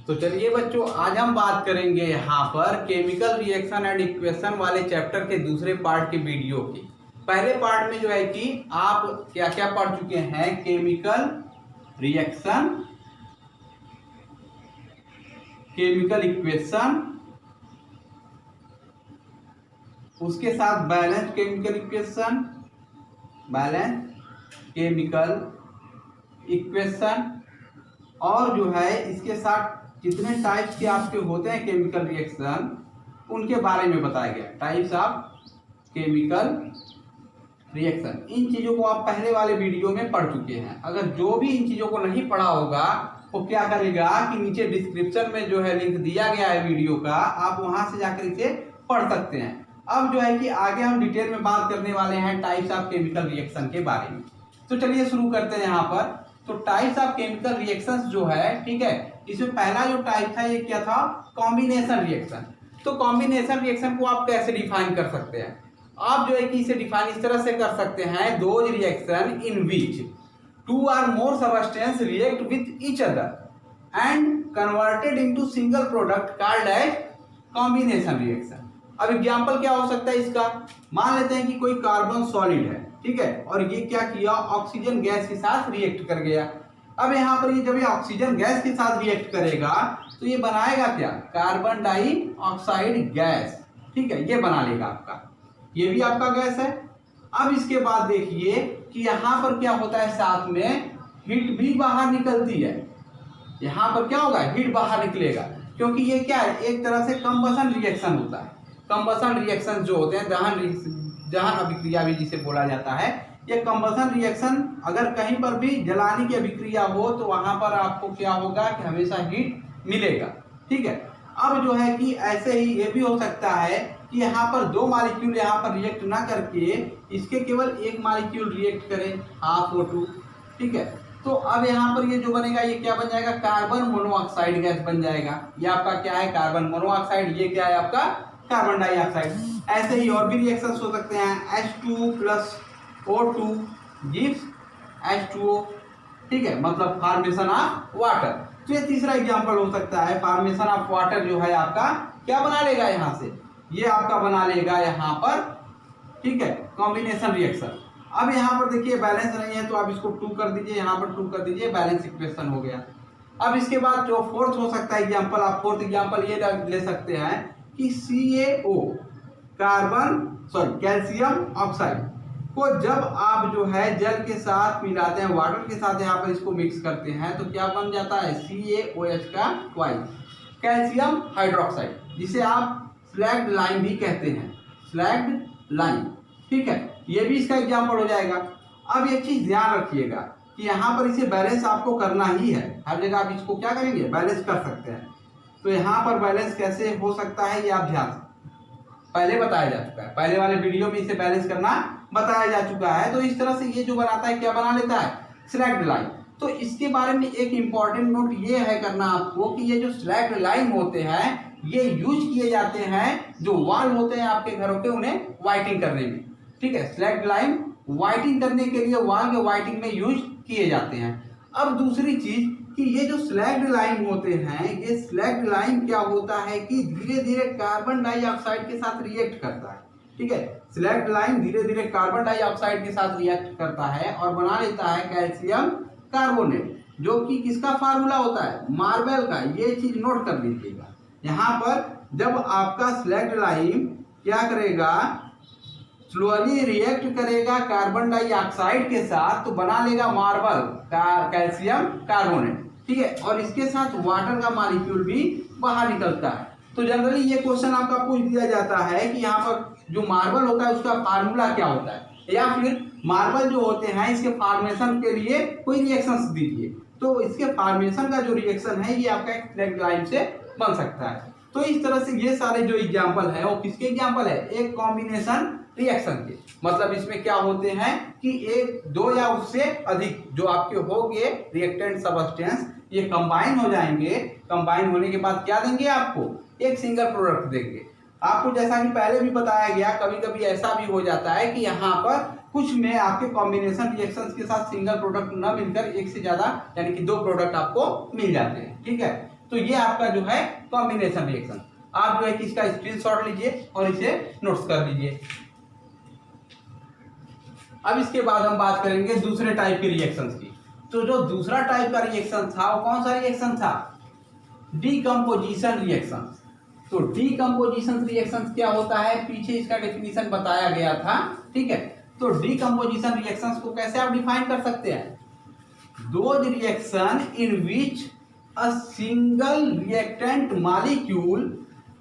तो चलिए बच्चों, आज हम बात करेंगे यहाँ पर केमिकल रिएक्शन एंड इक्वेशन वाले चैप्टर के दूसरे पार्ट के वीडियो की। पहले पार्ट में जो है कि आप क्या क्या पढ़ चुके हैं, केमिकल रिएक्शन, केमिकल इक्वेशन, उसके साथ balance chemical equation, balance chemical equation, और जो है इसके साथ कितने टाइप्स के आपके होते हैं केमिकल रिएक्शन, उनके बारे में बताया गया। टाइप्स ऑफ केमिकल रिएक्शन, इन चीज़ों को आप पहले वाले वीडियो में पढ़ चुके हैं। अगर जो भी इन चीज़ों को नहीं पढ़ा होगा वो क्या करेगा कि नीचे डिस्क्रिप्शन में जो है लिंक दिया गया है वीडियो का, आप वहां से जाकर इसे पढ़ सकते हैं। अब जो है कि आगे हम डिटेल में बात करने वाले हैं टाइप्स ऑफ केमिकल रिएक्शन के बारे में। तो चलिए शुरू करते हैं यहाँ पर। तो टाइप्स ऑफ केमिकल रिएक्शंस जो है, ठीक है, इसमें पहला जो टाइप था ये क्या था, कॉम्बिनेशन रिएक्शन। तो कॉम्बिनेशन रिएक्शन को आप कैसे डिफाइन कर सकते हैं? आप जो है कि इसे डिफाइन इस तरह से कर सकते हैं, those reaction in which two or more substance react with each other and converted into single product called as combination reaction. अब एग्जांपल क्या हो सकता है इसका? मान लेते हैं कि कोई कार्बन सॉलिड है, ठीक है, और ये क्या किया, ऑक्सीजन गैस के साथ रिएक्ट कर गया। अब यहाँ पर ये जब ये ऑक्सीजन गैस के साथ रिएक्ट करेगा तो ये बनाएगा क्या, कार्बन डाइऑक्साइड गैस, ठीक है, ये बना लेगा आपका, ये भी आपका गैस है। अब इसके बाद देखिए कि यहाँ पर क्या होता है, साथ में हीट भी बाहर निकलती है। यहाँ पर क्या होगा, हीट बाहर निकलेगा, क्योंकि ये क्या है, एक तरह से कंबसन रिएक्शन होता है। कंबसन रिएक्शन जो होते हैं, दहन अभिक्रिया भी जिसे बोला जाता है, ये कंबसन रिएक्शन अगर कहीं पर भी जलाने की अभिक्रिया हो तो वहां पर आपको क्या होगा कि हमेशा हीट मिलेगा, ठीक है। अब जो है कि ऐसे ही ये भी हो सकता है कि यहाँ पर दो मॉलिक्यूल यहाँ पर रिएक्ट ना करके इसके केवल एक मॉलिक्यूल रिएक्ट करे, हाफ O2, ठीक है। तो अब यहाँ पर ये जो बनेगा ये क्या बन जाएगा, कार्बन मोनोऑक्साइड गैस बन जाएगा। ये आपका क्या है, कार्बन मोनोऑक्साइड, ये क्या है आपका कार्बन डाइऑक्साइड। ऐसे ही और भी रिएक्शंस हो सकते हैं, H2 plus O2 gives H2O, ठीक है, मतलब फॉर्मेशन ऑफ वाटर। तो ये तीसरा एग्जांपल हो सकता है, फॉर्मेशन ऑफ वाटर जो है आपका क्या बना लेगा, यहाँ से ये आपका बना लेगा यहाँ पर, ठीक है, कॉम्बिनेशन रिएक्शन। अब यहाँ पर देखिए बैलेंस नहीं है तो आप इसको 2 कर दीजिए, यहाँ पर 2 कर दीजिए, बैलेंस इक्वेशन हो गया। अब इसके बाद जो फोर्थ हो सकता है एग्जाम्पल, आप फोर्थ एग्जाम्पल ये ले सकते हैं कि CaO, कैल्शियम ऑक्साइड को जब आप जो है जल के साथ मिलाते हैं, वाटर के साथ यहाँ पर इसको मिक्स करते हैं तो क्या बन जाता है, CaOH का ट्वाइस, कैल्शियम हाइड्रोक्साइड, जिसे आप स्लैग्ड लाइम भी कहते हैं, स्लैग्ड लाइम, ठीक है, ये भी इसका एग्जाम्पल हो जाएगा। अब एक चीज ध्यान रखिएगा कि यहाँ पर इसे बैलेंस आपको करना ही है, हर जगह आप इसको क्या करेंगे, बैलेंस कर सकते हैं। तो यहाँ पर बैलेंस कैसे हो सकता है ये आप ध्यान पहले बताया जा चुका है, पहले वाले वीडियो में इसे बैलेंस करना बताया जा चुका है। तो इस तरह से ये जो बनाता है क्या बना लेता है, स्लैग्ड लाइम। तो इसके बारे में एक इंपॉर्टेंट नोट ये है करना आपको कि ये जो स्लैग्ड लाइम होते हैं ये यूज किए जाते हैं, जो वॉल होते हैं आपके घरों के, उन्हें व्हाइटिंग करने में, ठीक है, स्लैग्ड लाइम व्हाइटिंग करने के लिए वॉल के व्हाइटिंग में यूज किए जाते हैं। अब दूसरी चीज कि ये जो स्लैग्ड लाइम होते हैं, ये स्लैग्ड लाइम क्या होता है कि धीरे धीरे कार्बन डाइऑक्साइड के साथ रिएक्ट करता है, ठीक है, स्लैग्ड लाइम धीरे धीरे कार्बन डाइऑक्साइड के साथ रिएक्ट करता है और बना लेता है कैल्शियम कार्बोनेट, जो कि किसका फार्मूला होता है, मार्बल का। ये चीज नोट कर लीजिएगा, यहाँ पर जब आपका स्लैग्ड लाइम क्या करेगा, स्लोली रिएक्ट करेगा कार्बन डाइऑक्साइड के साथ तो बना लेगा मार्बल कैल्शियम कार्बोनेट, ठीक है, और इसके साथ वाटर का मॉलिक्यूल भी बाहर निकलता है। तो जनरली ये क्वेश्चन आपका पूछ दिया जाता है कि यहाँ पर जो मार्बल होता है उसका फार्मूला क्या होता है, या फिर मार्बल जो होते हैं इसके फॉर्मेशन के लिए कोई रिएक्शंस दीजिए। तो इसके फॉर्मेशन का जो रिएक्शन है ये आपका स्लैग्ड लाइम से बन सकता है। तो इस तरह से ये सारे जो एग्जाम्पल है वो किसके एग्जाम्पल है, एक कॉम्बिनेशन रिएक्शन के। मतलब इसमें क्या होते हैं कि एक, दो या उससे अधिक जो आपके होंगे रिएक्टेंट सबस्टेंस, ये कंबाइन हो जाएंगे। कंबाइन होने के बाद क्या देंगे आपको, एक सिंगल प्रोडक्ट देंगे। आपको जैसा कि पहले भी बताया गया, कभी कभी ऐसा भी हो जाता है कि यहाँ पर कुछ में आपके कॉम्बिनेशन रिएक्शंस के साथ सिंगल प्रोडक्ट न मिलकर एक से ज्यादा यानी कि 2 प्रोडक्ट आपको मिल जाते हैं, ठीक है। तो ये आपका जो है कॉम्बिनेशन रिएक्शन। आप जो है कि इसका स्क्रीनशॉट लीजिए और इसे नोट्स कर लीजिए। अब इसके बाद हम बात करेंगे दूसरे टाइप के रिएक्शंस की। तो जो दूसरा टाइप का रिएक्शन था वो कौन सा रिएक्शन था? Decomposition reaction. तो डीकंपोजिशन रिएक्शन क्या होता है, पीछे इसका डेफिनेशन बताया गया था, ठीक है। तो डीकंपोजिशन रिएक्शंस को कैसे आप डिफाइन कर सकते हैं? Those reaction in which a single reactant molecule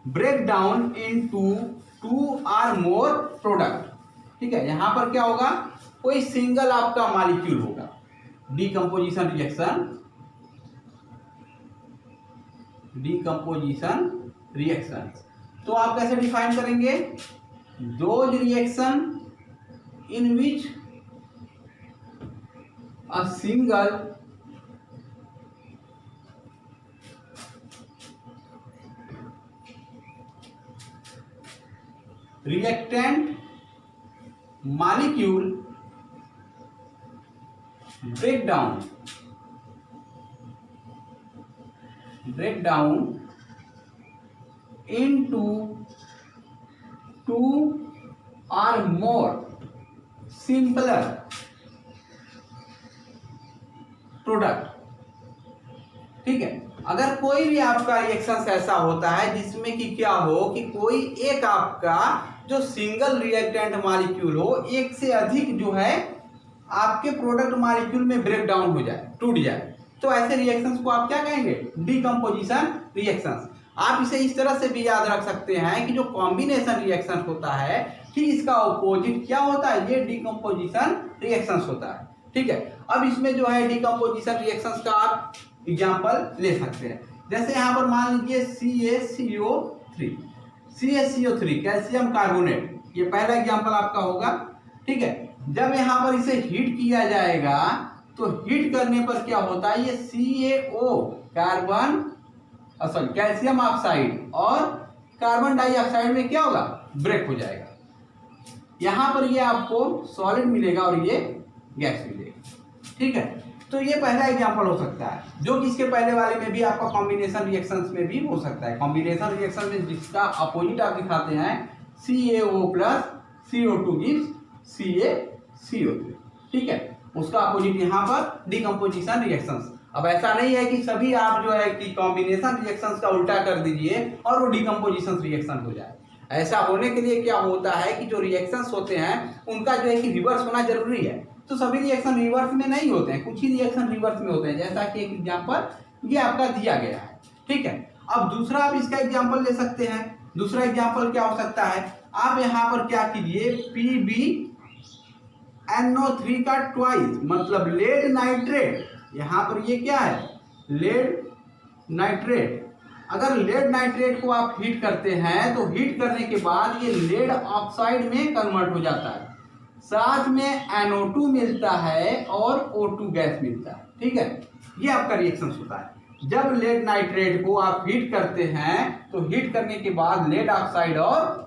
break down into 2 or more product, ठीक है। यहां पर क्या होगा, कोई सिंगल आपका मॉलिक्यूल होगा। डीकंपोजिशन रिएक्शन तो आप कैसे डिफाइन करेंगे? Those reaction in which a single reactant molecule break down into 2 or more simpler product, ठीक है। अगर कोई भी आपका रिएक्शन ऐसा होता है जिसमें कि क्या हो कि कोई एक आपका जो सिंगल रिएक्टेंट मॉलिक्यूल हो, एक से अधिक जो है आपके प्रोडक्ट मॉलिक्यूल में ब्रेक डाउन हो जाए, टूट जाए, तो ऐसे रिएक्शंस को आप क्या कहेंगे? Decomposition reactions. आप इसे इस तरह से भी याद रख सकते हैं कि जो कॉम्बिनेशन रिएक्शन होता है फिर इसका अपोजिट क्या होता है? ये डीकंपोजिशन रिएक्शंस होता है, ठीक है। अब इसमें जो है डीकंपोजिशन रिएक्शंस का आप एग्जाम्पल ले सकते हैं। जैसे यहाँ पर मान लीजिए CaCO3 कैल्शियम कार्बोनेट, ये पहला एग्जाम्पल आपका होगा, ठीक है। जब यहाँ पर इसे हीट किया जाएगा तो हीट करने पर क्या होता है, ये कैल्शियम ऑक्साइड और कार्बन डाइऑक्साइड में क्या होगा? ब्रेक हो जाएगा। यहाँ पर ये आपको सॉलिड मिलेगा और ये गैस मिलेगा, ठीक है। तो ये पहला एग्जांपल हो सकता है, जो कि इसके पहले वाले में भी आपका कॉम्बिनेशन रिएक्शंस में भी हो सकता है। कॉम्बिनेशन रिएक्शन में जिसका अपोजिट आप दिखाते हैं CaO plus CO2 gives CaCO3, ठीक है, उसका अपोजिट यहाँ पर डीकंपोजिशन रिएक्शंस। अब ऐसा नहीं है कि सभी आप जो है कि कॉम्बिनेशन रिएक्शंस का उल्टा कर दीजिए और वो डीकंपोजिशन रिएक्शन हो जाए। ऐसा होने के लिए क्या होता है कि जो रिएक्शंस होते हैं उनका जो है कि रिवर्स होना जरूरी है। तो सभी रिएक्शन रिवर्स में नहीं होते हैं, कुछ ही रिएक्शन रिवर्स में होते हैं, जैसा कि एक एग्जांपल ये आपका दिया गया है, ठीक है। अब दूसरा आप इसका एग्जांपल ले सकते हैं। दूसरा एग्जांपल क्या हो सकता है? आप यहाँ पर क्या कीजिए, PbNO3 का ट्वाइस, मतलब लेड नाइट्रेट। यहाँ पर ये क्या है? Lead nitrate. अगर लेड नाइट्रेट को आप हीट करते हैं तो हीट करने के बाद ये लेड ऑक्साइड में कन्वर्ट हो जाता है, साथ में NO2 मिलता है और O2 गैस मिलता है, ठीक है। ये आपका रिएक्शन होता है। जब लेड नाइट्रेट को आप हीट करते हैं तो हीट करने के बाद लेड ऑक्साइड और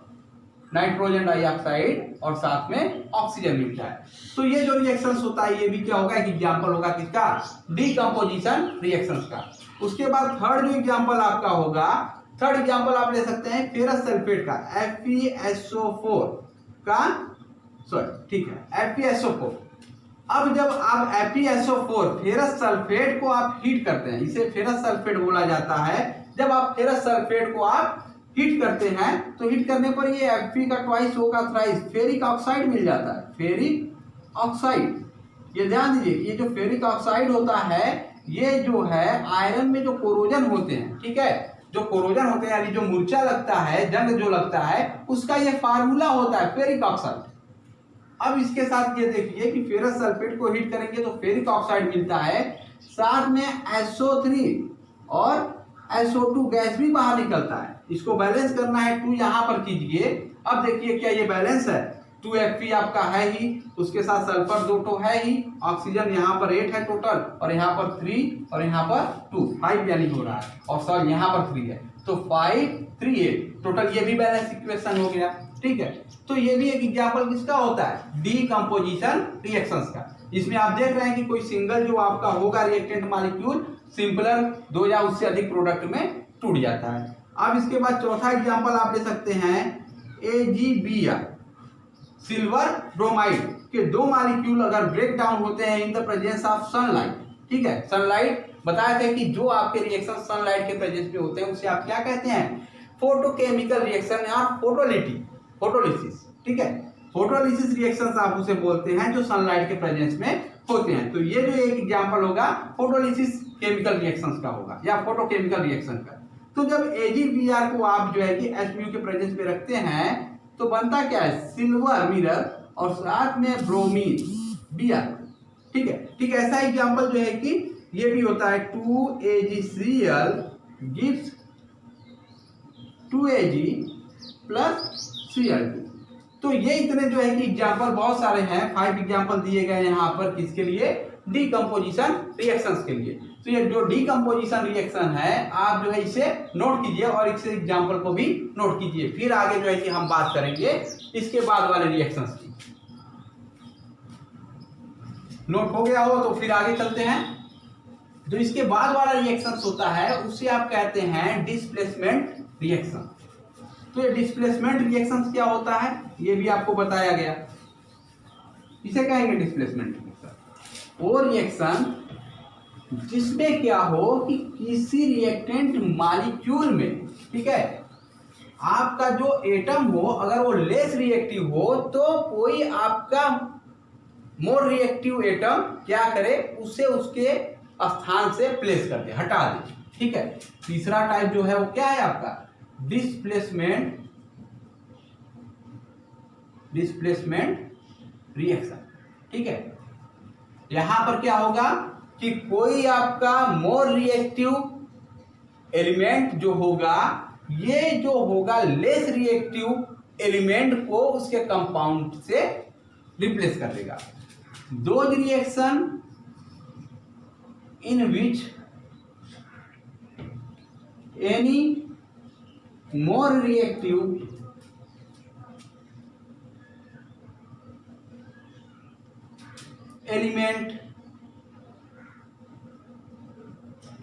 नाइट्रोजन डाइऑक्साइड और साथ में ऑक्सीजन मिलता है। तो ये जो रिएक्शंस होता है ये भी क्या होगा, एक एग्जांपल होगा किसका? डीकंपोजिशन रिएक्शंस का। उसके बाद थर्ड जो एग्जांपल आपका होगा, थर्ड एग्जांपल आप ले सकते हैं फेरस सल्फेट का, FeSO4 का, सॉरी ठीक है, FeSO4। अब जब आप FeSO4 फेरस सल्फेट को आप हीट करते हैं, इसे फेरस सल्फेट बोला जाता है। जब आप फेरस सल्फेट को आप हीट करते हैं तो हीट करने पर ये Fe का ट्वाइस, O का थ्राइस फेरिक ऑक्साइड मिल जाता है, फेरिक ऑक्साइड। ये ध्यान दीजिए, ये जो फेरिक ऑक्साइड होता है ये जो है आयरन में जो कोरोजन होते हैं, ठीक है, जो कोरोजन होते हैं यानी जो मूर्छा लगता है, जंग जो लगता है, उसका ये फार्मूला होता है फेरिक ऑक्साइड। अब इसके साथ ये देखिए कि फेरस सल्फेट को हीट करेंगे तो फेरिक ऑक्साइड मिलता है, साथ में SO3 और SO2 गैस भी बाहर निकलता है। इसको बैलेंस करना है, 2 यहाँ पर कीजिए। अब देखिए क्या ये बैलेंस है, 2Fe आपका है ही, उसके साथ सल्फर 2 तो है ही, ऑक्सीजन यहाँ पर 8 है टोटल, और यहाँ पर 3 और यहाँ पर 2, 5 यानी हो रहा है, और सॉरी यहाँ पर 3 है, तो 5 3 8 टोटल, ये भी बैलेंस इक्वेशन हो गया। ठीक है। तो ये भी एक एग्जाम्पल किसका होता है, डीकम्पोजिशन रिएक्शंस का। इसमें आप देख रहे हैं कि कोई सिंगल जो आपका होगा रिएक्टेंट मॉलिक्यूल सिंपलर 2 या उससे अधिक प्रोडक्ट में टूट जाता है। अब इसके बाद चौथा एग्जाम्पल आप ले सकते हैं AgBr, सिल्वर ब्रोमाइड के 2 मॉलिक्यूल अगर ब्रेक डाउन होते हैं in the presence of sunlight, ठीक है। सनलाइट बताया था कि जो आपके रिएक्शन सनलाइट के प्रेजेंस में होते हैं उसे आप क्या कहते हैं, फोटोकेमिकल रिएक्शन या फोटोलिसिस, ठीक है। फोटोलिसिस रिएक्शंस आप उसे बोलते हैं जो सनलाइट के प्रेजेंस में होते हैं। तो ये जो एक एग्जांपल होगा फोटोलिसिस केमिकल रिएक्शंस का होगा या फोटोकेमिकल रिएक्शन का। तो जब AgBr को आप जो है कि Hmu के प्रेजेंस में रखते हैं तो बनता क्या है, सिल्वर मिरर और साथ में ब्रोमीन Br, ठीक है। ठीक ऐसा एग्जांपल जो है कि ये भी होता है 2AgCl gives 2Ag plus Cl2। तो ये इतने जो है कि एग्जांपल बहुत सारे हैं, 5 एग्जांपल दिए गए यहाँ पर किसके लिए, डीकम्पोजिशन रिएक्शंस के लिए। तो ये जो डीकम्पोजिशन रिएक्शन है आप जो है इसे नोट कीजिए और इस एग्जांपल को भी नोट कीजिए। फिर आगे जो है कि हम बात करेंगे इसके बाद वाले रिएक्शंस की। नोट हो गया हो तो फिर आगे चलते हैं। जो इसके बाद वाला रिएक्शंस होता है उसे आप कहते हैं डिस्प्लेसमेंट रिएक्शन। तो ये डिस्प्लेसमेंट रिएक्शंस क्या होता है ये भी आपको बताया गया, इसे कहेंगे डिस्प्लेसमेंट रिएक्शन। वो रिएक्शन जिसमें क्या हो कि किसी रिएक्टेंट मॉलिक्यूल में, ठीक है, आपका जो एटम हो अगर वो लेस रिएक्टिव हो तो कोई आपका मोर रिएक्टिव एटम क्या करे, उसे उसके स्थान से प्लेस कर दे, हटा दे, ठीक है। तीसरा टाइप जो है वो क्या है आपका डिस्प्लेसमेंट रिएक्शन, ठीक है। यहां पर क्या होगा कि कोई आपका मोर रिएक्टिव एलिमेंट जो होगा ये जो होगा लेस रिएक्टिव एलिमेंट को उसके कंपाउंड से रिप्लेस कर देगा। Those reaction in which any more reactive element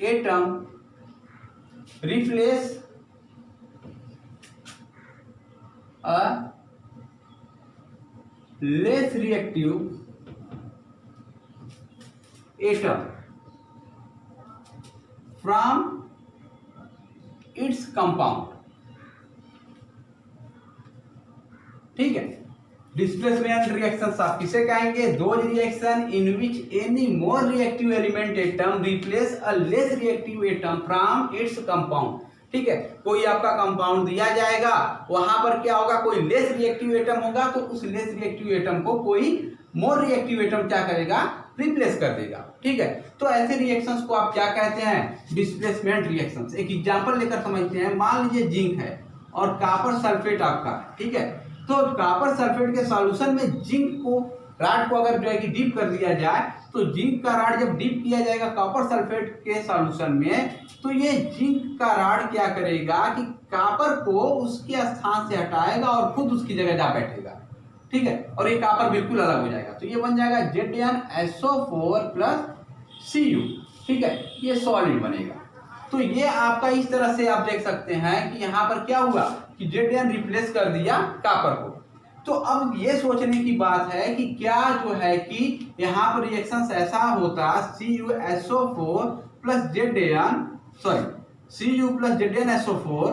atom replace a less reactive atom from its compound, ठीक है। डिस्प्लेसमेंट रिएक्शंस आप किसे कहेंगे, those reaction in which any more reactive element atom replace a less reactive atom from its compound, ठीक है। कोई आपका compound दिया जाएगा वहां पर क्या होगा, कोई लेस रिएक्टिव एटम होगा तो उस लेस रिएक्टिव एटम को कोई मोर रिएक्टिव एटम क्या करेगा, रिप्लेस कर देगा, ठीक है। तो ऐसे रिएक्शंस को आप क्या कहते हैं, डिस्प्लेसमेंट रिएक्शंस। एक एग्जांपल लेकर समझते हैं। मान लीजिए जिंक है और कॉपर सल्फेट आपका, ठीक है। तो कॉपर सल्फेट के सॉल्यूशन में जिंक को राड को अगर जो है कि डीप कर दिया जाए तो जिंक का राड जब डीप किया जाएगा कॉपर सल्फेट के सॉल्यूशन में तो ये जिंक का राड क्या करेगा कि कॉपर को उसके स्थान से हटाएगा और खुद उसकी जगह जा बैठेगा, ठीक है। और ये कॉपर बिल्कुल अलग हो जाएगा। तो ये बन जाएगा ZnSO4 + Cu, ठीक है। ये सॉलिड बनेगा। तो ये आपका इस तरह से आप देख सकते हैं कि यहाँ पर क्या हुआ कि Zn रिप्लेस कर दिया कॉपर को। तो अब ये सोचने की बात है कि क्या जो है कि यहाँ पर रिएक्शन ऐसा होता CuSO4 + ZnSO4,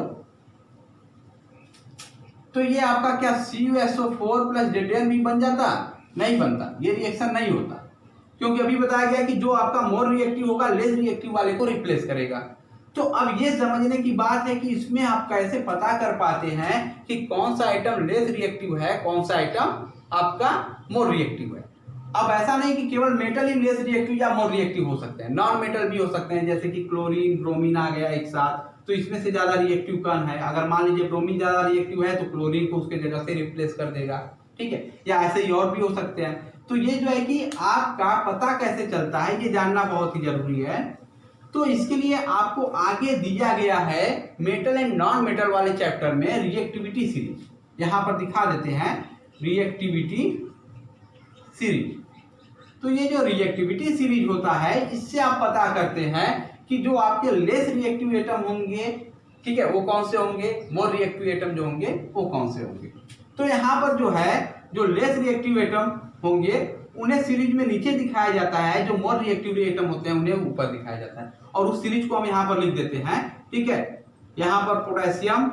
तो ये आपका क्या CuSO4 + Zn भी बन जाता, नहीं बनता, ये रिएक्शन नहीं होता, क्योंकि अभी बताया गया कि जो आपका मोर रिएक्टिव होगा लेस रिएक्टिव वाले को रिप्लेस करेगा। तो अब ये समझने की बात है कि इसमें आप कैसे पता कर पाते हैं कि कौन सा आइटम लेस रिएक्टिव है, कौन सा आइटम आपका मोर रिएक्टिव है। अब ऐसा नहीं कि केवल मेटल ही लेस रिएक्टिव या मोर रिएक्टिव हो सकते हैं, नॉन मेटल भी हो सकते हैं, जैसे कि क्लोरीन ब्रोमीन आ गया एक साथ, तो इसमें से ज्यादा रिएक्टिव कौन है। अगर मान लीजिए ब्रोमीन ज्यादा रिएक्टिव है तो क्लोरीन को उसके जगह से रिप्लेस कर देगा, ठीक है। या ऐसे ही और भी हो सकते हैं। तो ये जो है कि आपका पता कैसे चलता है ये जानना बहुत ही जरूरी है। तो इसके लिए आपको आगे दिया गया है मेटल एंड नॉन मेटल वाले चैप्टर में रिएक्टिविटी सीरीज, यहाँ पर दिखा देते हैं रिएक्टिविटी सीरीज। तो ये जो रिएक्टिविटी सीरीज होता है, इससे आप पता करते हैं कि जो आपके लेस रिएक्टिव एटम होंगे, ठीक है, वो कौन से होंगे, मोर रिएक्टिव एटम जो होंगे वो कौन से होंगे। तो यहाँ पर जो है जो लेस रिएक्टिव एटम होंगे उन्हें सीरीज में नीचे दिखाया जाता है, जो मोर रिएक्टिव एटम होते हैं उन्हें ऊपर दिखाया जाता है, और उस सीरीज को हम यहाँ पर लिख देते हैं। ठीक है, यहाँ पर पोटेशियम,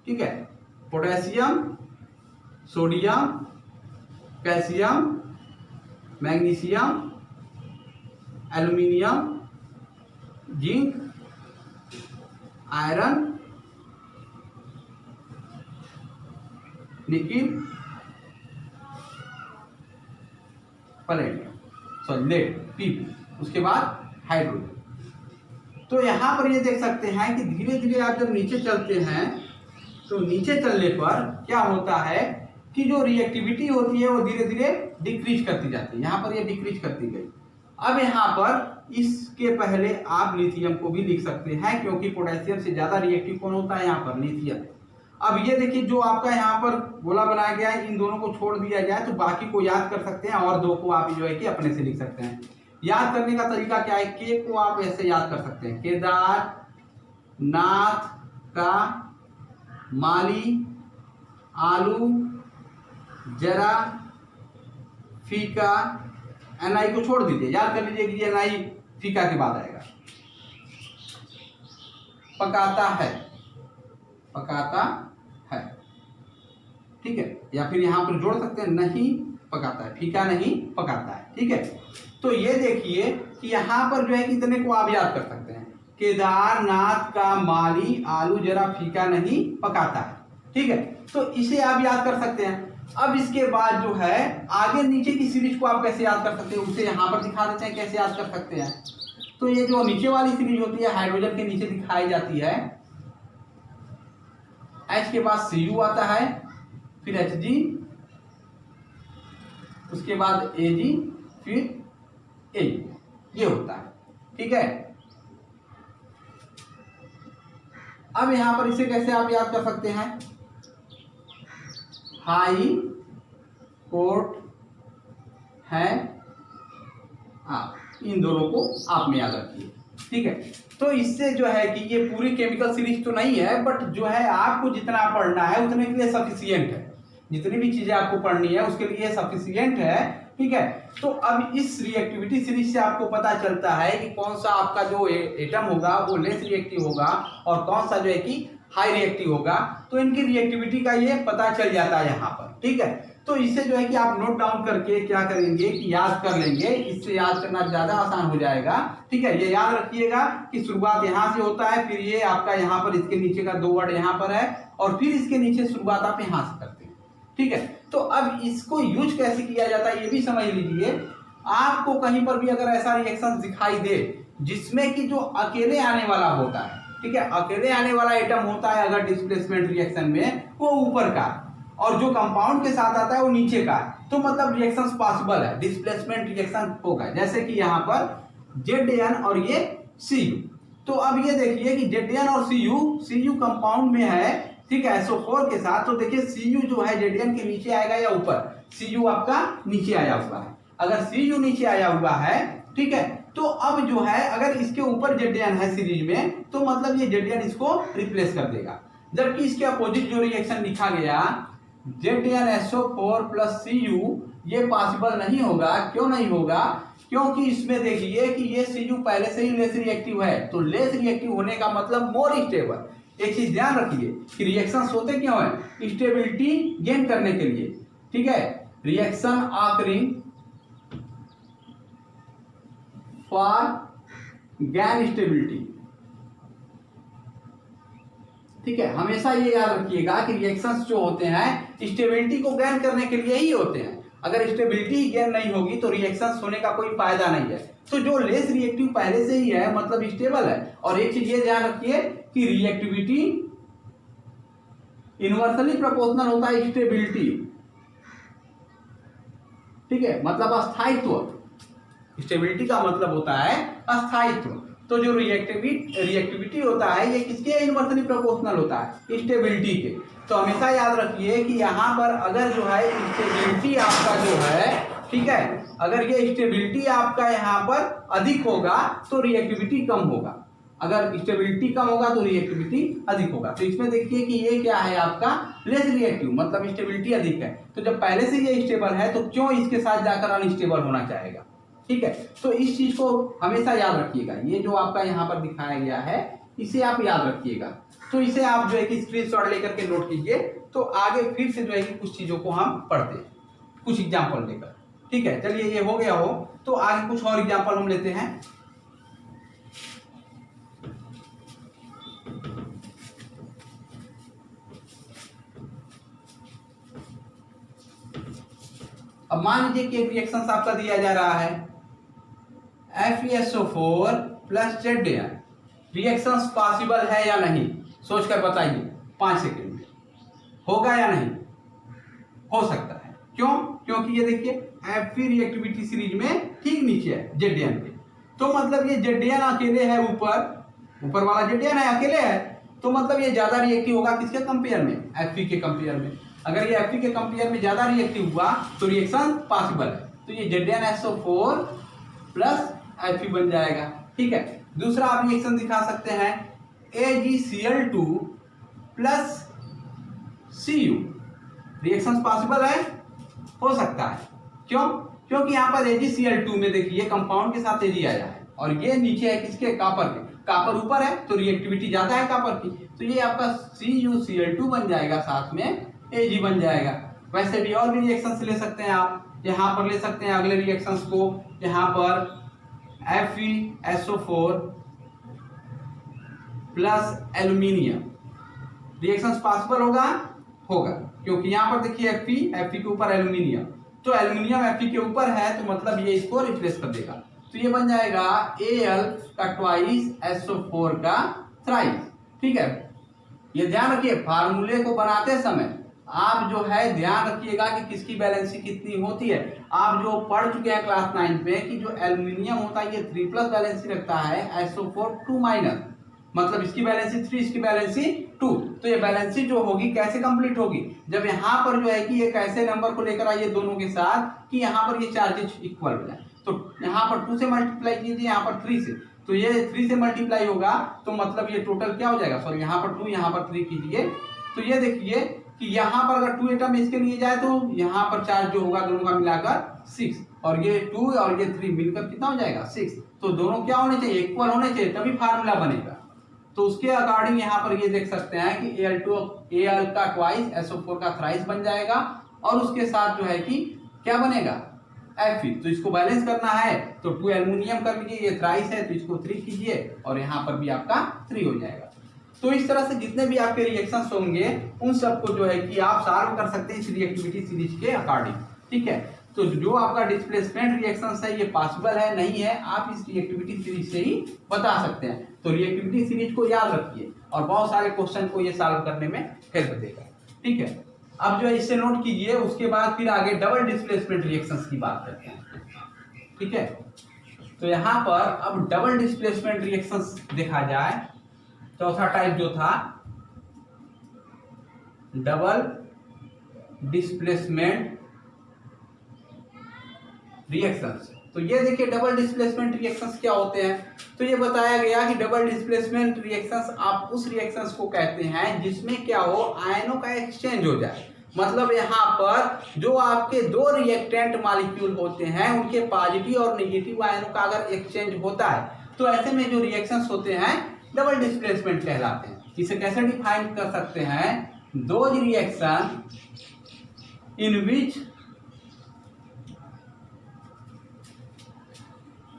ठीक है, potassium, sodium, calcium, magnesium, aluminium, zinc, iron, nickel, palladium, sorry lead, PP, उसके बाद हाइड्रोजन। तो यहाँ पर ये देख सकते हैं कि धीरे धीरे आप जब नीचे चलते हैं तो नीचे चलने पर क्या होता है कि जो रिएक्टिविटी होती है वो धीरे धीरे डिक्रीज करती जाती है। यहाँ पर ये डिक्रीज करती गई। अब यहाँ पर इसके पहले आप लिथियम को भी लिख सकते हैं, क्योंकि पोटेशियम से ज्यादा रिएक्टिव कौन होता है, यहाँ पर लिथियम। अब ये देखिए जो आपका यहाँ पर गोला बनाया गया है, इन दोनों को छोड़ दिया जाए तो बाकी को याद कर सकते हैं, और दो को आप जो है कि अपने से लिख सकते हैं। याद करने का तरीका क्या है, के को आप ऐसे याद कर सकते हैं, केदार नाथ का माली, आलू, जरा, फीका, एनआई को छोड़ दीजिए, याद कर लीजिए कि एनआई फीका के बाद आएगा। पकाता है, पकाता है, ठीक है, या फिर यहां पर जोड़ सकते हैं, नहीं पकाता है, फीका नहीं पकाता है। ठीक है, तो ये देखिए कि यहां पर जो है कि इतने को आप याद कर सकते हैं, केदारनाथ का माली, आलू जरा, फीका नहीं पकाता है। ठीक है, तो इसे आप याद कर सकते हैं। अब इसके बाद जो है आगे नीचे की सीरीज को आप कैसे याद कर सकते हैं, उसे यहाँ पर दिखा देते हैं कैसे याद कर सकते हैं। तो ये जो नीचे वाली सीरीज होती है हाइड्रोजन के नीचे दिखाई जाती है, H के बाद Cu आता है, फिर Hg, उसके बाद Ag, फिर A, ये होता है। ठीक है, अब यहां पर इसे कैसे आप याद कर सकते हैं, हाई कोर्ट है आप, इन दोनों को आप में याद रखिए। ठीक है, तो इससे जो है कि ये पूरी केमिकल सीरीज तो नहीं है, बट जो है आपको जितना पढ़ना है उतने के लिए सफिशिएंट है, जितनी भी चीजें आपको पढ़नी है उसके लिए सफिशिएंट है। ठीक है, तो अब इस रिएक्टिविटी सीरीज से आपको पता चलता है कि कौन सा आपका जो एटम होगा वो लेस रिएक्टिव होगा और कौन सा जो है कि हाई रिएक्टिव होगा। तो इनकी रिएक्टिविटी का ये पता चल जाता है यहाँ पर। ठीक है, तो इससे जो है कि आप नोट डाउन करके क्या करेंगे कि याद कर लेंगे, इससे याद करना ज्यादा आसान हो जाएगा। ठीक है, ये याद रखिएगा कि शुरुआत यहाँ से होता है, फिर ये आपका यहाँ पर इसके नीचे का 2 वर्ड यहाँ पर है, और फिर इसके नीचे शुरुआत आप यहाँ से करते हैं। ठीक है, तो अब इसको यूज कैसे किया जाता है ये भी समझ लीजिए। आपको कहीं पर भी अगर ऐसा रिएक्शन दिखाई दे जिसमें कि जो अकेले आने वाला होता है, ठीक है, अकेले आने वाला एटम होता है अगर डिस्प्लेसमेंट रिएक्शन में, वो ऊपर का, और जो कंपाउंड के साथ आता है वो नीचे का, तो मतलब रिएक्शंस पॉसिबल है, डिस्प्लेसमेंट रिएक्शन होगा। जैसे कि यहाँ पर ZN और ये Cu। तो अब ये देखिए कि ZN और Cu कंपाउंड में है, ठीक है, SO4 के साथ। तो देखिए Cu जो है ZN के नीचे आएगा या ऊपर, Cu आपका नीचे आया हुआ है। अगर Cu नीचे आया हुआ है, ठीक है, तो अब जो है अगर इसके ऊपर ZN है सीरीज में, तो मतलब ये ZN इसको रिप्लेस कर देगा। जबकि इसके अपोजिट जो रिएक्शन लिखा गया ZnSO4 प्लस Cu, ये पॉसिबल नहीं होगा। क्यों नहीं होगा, क्योंकि इसमें देखिए कि ये Cu पहले से ही लेस रिएक्टिव है, तो लेस रिएक्टिव होने का मतलब मोर स्टेबल। एक चीज ध्यान रखिए कि रिएक्शंस होते क्यों है, स्टेबिलिटी गेन करने के लिए। ठीक है, reaction occurring for gain stability. ठीक है, हमेशा ये याद रखिएगा कि रिएक्शंस जो होते हैं स्टेबिलिटी को गेन करने के लिए ही होते हैं। अगर स्टेबिलिटी गेन नहीं होगी तो रिएक्शंस होने का कोई फायदा नहीं है। तो जो लेस रिएक्टिव पहले से ही है मतलब स्टेबल है। और एक चीज ये ध्यान रखिए कि रिएक्टिविटी इनवर्सली प्रोपोर्शनल होता है स्टेबिलिटी। ठीक है, मतलब अस्थायित्व। स्टेबिलिटी का मतलब होता है अस्थायित्व। तो जो रिएक्टिविटी होता है ये किसके इन्वर्सली प्रोपोर्शनल होता है, स्टेबिलिटी के। तो हमेशा याद रखिए कि यहाँ पर अगर जो है स्टेबिलिटी आपका जो है, ठीक है, अगर ये स्टेबिलिटी आपका यहाँ पर अधिक होगा तो रिएक्टिविटी कम होगा, अगर स्टेबिलिटी कम होगा तो रिएक्टिविटी अधिक होगा। तो इसमें देखिए कि ये क्या है आपका लेस रिएक्टिव, मतलब स्टेबिलिटी अधिक है। तो जब पहले से ये स्टेबल है तो क्यों इसके साथ जाकर अनस्टेबल होना चाहेगा, ठीक है। तो इस चीज को हमेशा याद रखिएगा, ये जो आपका यहाँ पर दिखाया गया है इसे आप याद रखिएगा। तो इसे आप जो है कि स्क्रीनशॉट लेकर के नोट कीजिए। तो आगे फिर से जो है कि कुछ चीजों को हम पढ़ते हैं, कुछ एग्जाम्पल लेकर, ठीक है। चलिए ये हो गया हो, तो आगे कुछ और एग्जाम्पल हम लेते हैं। अब मान लीजिए कि एक रिएक्शन आपका दिया जा रहा है FeSO4 plus ZAN, reaction possible है या नहीं, सोचकर बताइए 5 सेकंड में, होगा या नहीं, हो सकता है। क्यों? क्योंकि ये देखिए Fe रिएक्टिविटी सीरीज में ठीक नीचे है ZAN के, तो मतलब ये ZAN अकेले है, ऊपर वाला ZAN है अकेले है, तो मतलब ये ज्यादा रिएक्टिव होगा किसके कंपेयर में, Fe के कंपेयर में। अगर ये Fe के कंपेयर में ज्यादा रिएक्टिव हुआ तो रिएक्शन पॉसिबल है, तो ये ZnSO4 प्लस Fe बन जाएगा, ठीक है। दूसरा आप रिएक्शन दिखा सकते हैं AgCl2 plus Cu, reaction possible है, हो सकता है। क्यों? क्योंकि यहाँ पर AgCl2 में देखिए कंपाउंड के साथ Ag आया है और ये नीचे है किसके, कापर के, कापर ऊपर है तो रिएक्टिविटी ज्यादा है कापर की, तो ये आपका CuCl2 बन जाएगा, साथ में Ag बन जाएगा। वैसे भी और भी रिएक्शंस ले सकते हैं आप, यहाँ पर ले सकते हैं अगले रिएक्शंस को, यहाँ पर FeSO4 plus aluminium, reactions possible होगा, क्योंकि यहाँ पर देखिए Fe के ऊपर एल्यूमिनियम, तो एल्यूमिनियम Fe के ऊपर है तो मतलब ये इसको रिप्लेस कर देगा, तो ये बन जाएगा Al का ट्वाइस SO4 का थ्राइस, ठीक है। ये ध्यान रखिए फार्मूले को बनाते समय आप जो है ध्यान रखिएगा कि किसकी बैलेंसी कितनी होती है। आप जो पढ़ चुके हैं क्लास 9 में कि जो एल्यूमिनियम होता है ये 3+ बैलेंसी रखता है, SO4 2-, मतलब इसकी बैलेंसी 3, इसकी बैलेंसी 2। तो ये बैलेंसी जो होगी कैसे कंप्लीट होगी, जब यहाँ पर जो है कि एक ऐसे नंबर को लेकर आइए दोनों के साथ कि यहाँ पर ये चार्जेस इक्वल हो जाए, तो यहाँ पर 2 से मल्टीप्लाई कीजिए, यहाँ पर 3 से, तो ये 3 से मल्टीप्लाई होगा तो मतलब ये टोटल क्या हो जाएगा, सॉरी यहाँ पर 2 यहाँ पर 3 कीजिए, तो ये देखिए कि यहाँ पर अगर 2 एटम इसके लिए जाए तो यहाँ पर चार्ज जो होगा दोनों का मिलाकर 6, और ये 2 और ये 3 मिलकर कितना हो जाएगा 6। तो दोनों क्या होने चाहिए, इक्वल होने चाहिए, तभी फार्मूला बनेगा। तो उसके अकॉर्डिंग यहाँ पर ये देख सकते हैं कि Al का ट्वाइस SO4 का थ्राइस बन जाएगा, और उसके साथ जो है कि क्या बनेगा Fe। तो इसको बैलेंस करना है तो 2 एल्यूमिनियम कर लीजिए, ये थ्राइस है तो इसको 3 कीजिए और यहाँ पर भी आपका 3 हो जाएगा। तो इस तरह से जितने भी आपके रिएक्शंस होंगे उन सबको जो है कि आप सॉल्व कर सकते हैं इस रिएक्टिविटी सीरीज के अकॉर्डिंग, ठीक है। तो जो आपका डिस्प्लेसमेंट रिएक्शंस है ये पॉसिबल है नहीं है, आप इस रिएक्टिविटी सीरीज से ही बता सकते हैं। तो रिएक्टिविटी सीरीज को याद रखिए और बहुत सारे क्वेश्चन को ये सॉल्व करने में हेल्प देगा, ठीक है। अब जो है इससे नोट कीजिए, उसके बाद फिर आगे डबल डिस्प्लेसमेंट रिएक्शंस की बात करते हैं, ठीक है। तो यहाँ पर अब डबल डिस्प्लेसमेंट रिएक्शंस देखा जाए, चौथा टाइप जो था डबल डिस्प्लेसमेंट रिएक्शंस। तो ये देखिए डबल डिस्प्लेसमेंट रिएक्शंस क्या होते हैं, तो ये बताया गया कि डबल डिस्प्लेसमेंट रिएक्शंस आप उस रिएक्शंस को कहते हैं जिसमें क्या हो, आयनों का एक्सचेंज हो जाए। मतलब यहाँ पर जो आपके 2 रिएक्टेंट मॉलिक्यूल होते हैं उनके पॉजिटिव और नेगेटिव आयनों का अगर एक्सचेंज होता है तो ऐसे में जो रिएक्शंस होते हैं डबल डिस्प्लेसमेंट कहलाते हैं। इसे कैसे डिफाइन कर सकते हैं, those reaction in which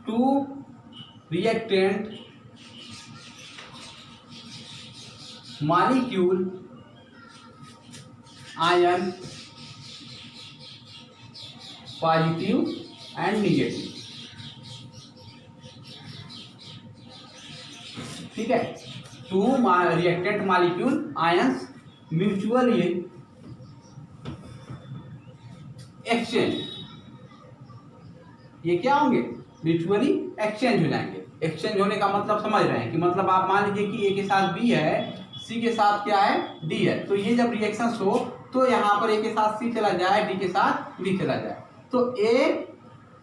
2 reactant molecule ion positive and negative, ठीक है। 2 reactant molecule ions mutually exchange, ये क्या होंगे, म्यूचुअली एक्सचेंज हो जाएंगे। एक्सचेंज होने का मतलब समझ रहे हैं कि मतलब आप मान लीजिए कि ए के साथ बी है, सी के साथ क्या है डी है, तो ये जब रिएक्शन हो तो यहाँ पर ए के साथ सी चला जाए, डी के साथ बी चला जाए, तो ए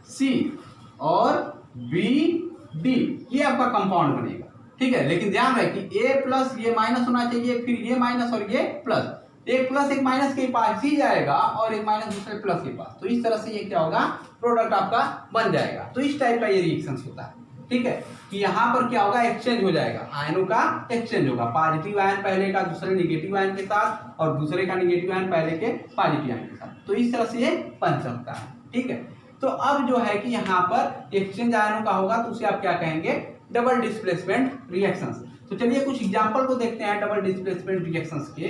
सी और बी डी ये आपका कंपाउंड बनेगा। ठीक है, लेकिन ध्यान रहे कि ए प्लस ये माइनस होना चाहिए, फिर ये माइनस और ये प्लस, एक प्लस एक माइनस के पास ही जाएगा और एक माइनस दूसरे प्लस के पास, तो इस तरह से ये क्या होगा प्रोडक्ट आपका बन जाएगा। तो इस टाइप का ये रिएक्शन होता है। ठीक है, कि यहाँ पर क्या होगा एक्सचेंज हो जाएगा, आयनों का एक्सचेंज होगा, पॉजिटिव आयन पहले का दूसरे निगेटिव आयन के साथ और दूसरे का निगेटिव आयन पहले के पॉजिटिव आयन के साथ, तो इस तरह से ये बन सकता है। ठीक है, तो अब जो है कि यहाँ पर एक्सचेंज आयनों का होगा तो उसे आप क्या कहेंगे डबल डिस्प्लेसमेंट रिएक्शंस। तो चलिए कुछ एग्जांपल को देखते हैं डबल डिस्प्लेसमेंट रिएक्शंस के।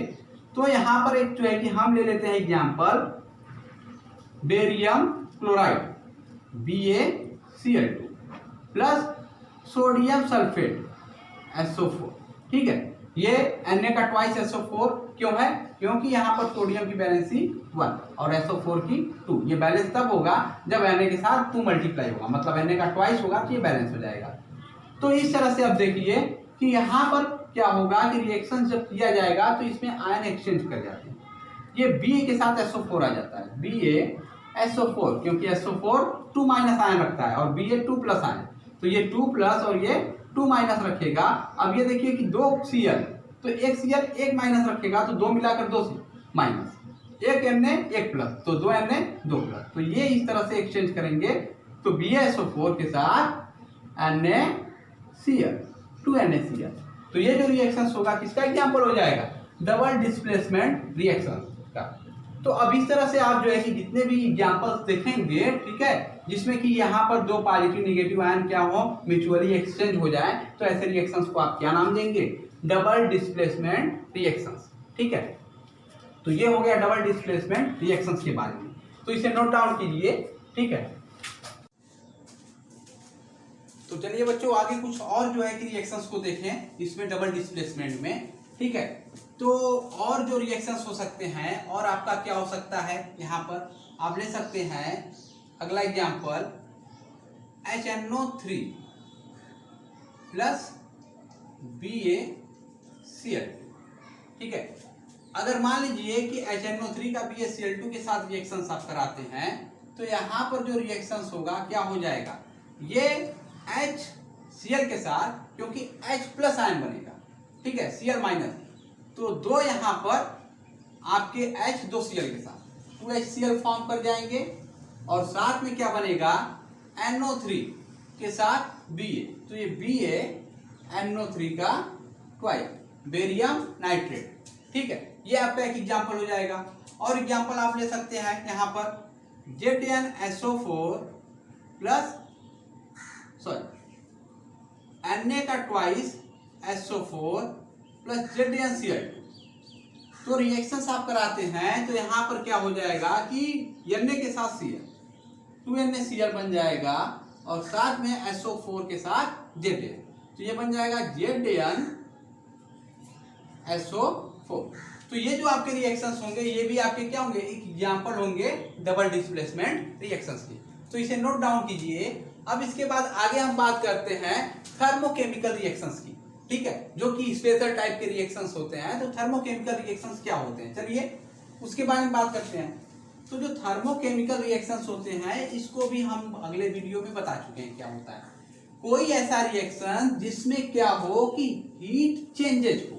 तो यहाँ पर एक जो है कि हम ले लेते हैं example barium chloride BaCl2 plus sodium sulphate SO4। ठीक है, ये Na का ट्वाइस SO4 क्यों है, क्योंकि यहाँ पर सोडियम की वैलेंसी 1 और SO4 की 2। ये बैलेंस तब होगा जब Na के साथ 2 मल्टीप्लाई होगा, मतलब Na का ट्वाइस होगा तो ये बैलेंस हो जाएगा। तो इस तरह से अब देखिए कि यहाँ पर क्या होगा कि रिएक्शन जब किया जाएगा तो इसमें आयन एक्सचेंज कर जाते हैं। ये Ba के साथ SO4 आ जाता है, BaSO4, क्योंकि SO4 2 माइनस आयन रखता है और Ba 2 प्लस आयन, तो ये 2 प्लस और ये 2 माइनस रखेगा। अब ये देखिए कि 2 Cl, तो एक Cl एक माइनस रखेगा तो 2 मिलाकर 2 माइनस, एक Na एक प्लस, तो 2 Na 2 प्लस, तो ये इस तरह से एक्सचेंज करेंगे। तो BaSO4 के साथ NaCl 2NaCl, तो ये जो रिएक्शन होगा किसका एग्जाम्पल हो जाएगा डबल डिस्प्लेसमेंट रिएक्शन का। तो अब इस तरह से आप जो है कि जितने भी एग्जाम्पल्स देखेंगे, ठीक है, जिसमें कि यहाँ पर दो पॉजिटिव निगेटिव आयन क्या हो म्यूचुअली एक्सचेंज हो जाए, तो ऐसे रिएक्शंस को आप क्या नाम देंगे डबल डिस्प्लेसमेंट रिएक्शंस। ठीक है, तो ये हो गया डबल डिस्प्लेसमेंट रिएक्शंस के बारे में, तो इसे नोट डाउन कीजिए। ठीक है, तो चलिए बच्चों आगे कुछ और जो है कि रिएक्शंस को देखें इसमें डबल डिस्प्लेसमेंट में। ठीक है, तो और जो रिएक्शंस हो सकते हैं और आपका क्या हो सकता है, यहाँ पर आप ले सकते हैं अगला एग्जांपल HNO3 प्लस BaCl। ठीक है, अगर मान लीजिए कि HNO3 का BaCl2 के साथ रिएक्शंस आप कराते हैं तो यहाँ पर जो रिएक्शंस होगा क्या हो जाएगा, ये HCl के साथ, क्योंकि H प्लस आयन बनेगा, ठीक है, Cl माइनस, तो दो यहाँ पर आपके H 2 Cl के साथ 2HCl फॉर्म कर जाएंगे और साथ में क्या बनेगा NO3 के साथ Ba, तो ये BaNO3 का ट्वाइस बेरियम नाइट्रेट। ठीक है, ये आपका एक एग्जांपल हो जाएगा। और एग्जांपल आप ले सकते हैं यहाँ पर ZnSO4 प्लस Na का ट्वाइस SO4 प्लस ZnCl। तो रिएक्शंस आप कराते हैं तो यहाँ पर क्या हो जाएगा कि Na के साथ Cl 2NaCl बन जाएगा और साथ में SO4 के साथ Zn, तो ये बन जाएगा ZnSO4। तो ये जो आपके रिएक्शंस होंगे ये भी आपके क्या होंगे एग्जांपल होंगे डबल डिस्प्लेसमेंट रिएक्शंस के, तो इसे नोट डाउन कीजिए। अब इसके बाद आगे हम बात करते हैं थर्मोकेमिकल रिएक्शंस की। ठीक है, जो कि स्पेशल टाइप के रिएक्शंस होते हैं। तो थर्मोकेमिकल रिएक्शंस क्या होते हैं, चलिए उसके बारे में बात करते हैं। तो जो थर्मोकेमिकल रिएक्शंस होते हैं इसको भी हम अगले वीडियो में बता चुके हैं क्या होता है। कोई ऐसा रिएक्शन जिसमें क्या हो कि हीट चेंजेज हो,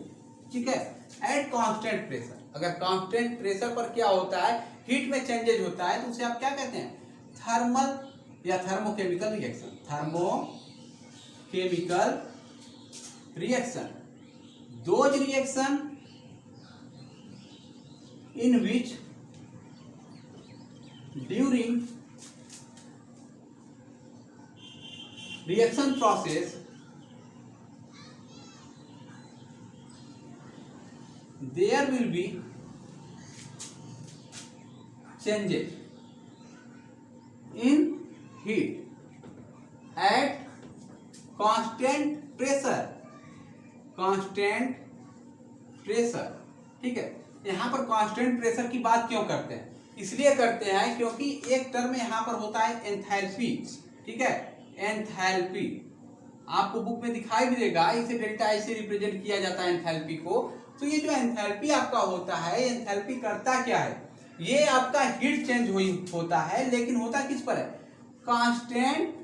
ठीक है, एट कांस्टेंट प्रेशर। अगर कांस्टेंट प्रेशर पर क्या होता है हीट में चेंजेज होता है तो उसे आप क्या कहते हैं थर्मल या thermochemical reaction. Thermochemical reaction, those reaction in which during reaction process there will be changes in heat at constant pressure। ठीक है, यहाँ पर कांस्टेंट प्रेशर की बात क्यों करते हैं, इसलिए करते हैं क्योंकि एक टर्म यहाँ पर होता है एंथैल्पी। ठीक है, एंथैल्पी आपको बुक में दिखाई भी देगा, इसे डेल्टा एच से रिप्रेजेंट किया जाता है एंथैल्पी को। तो ये जो एंथैल्पी आपका होता है, एंथैल्पी करता क्या है, ये आपका हीट चेंज होता है, लेकिन होता किस पर है, कांस्टेंट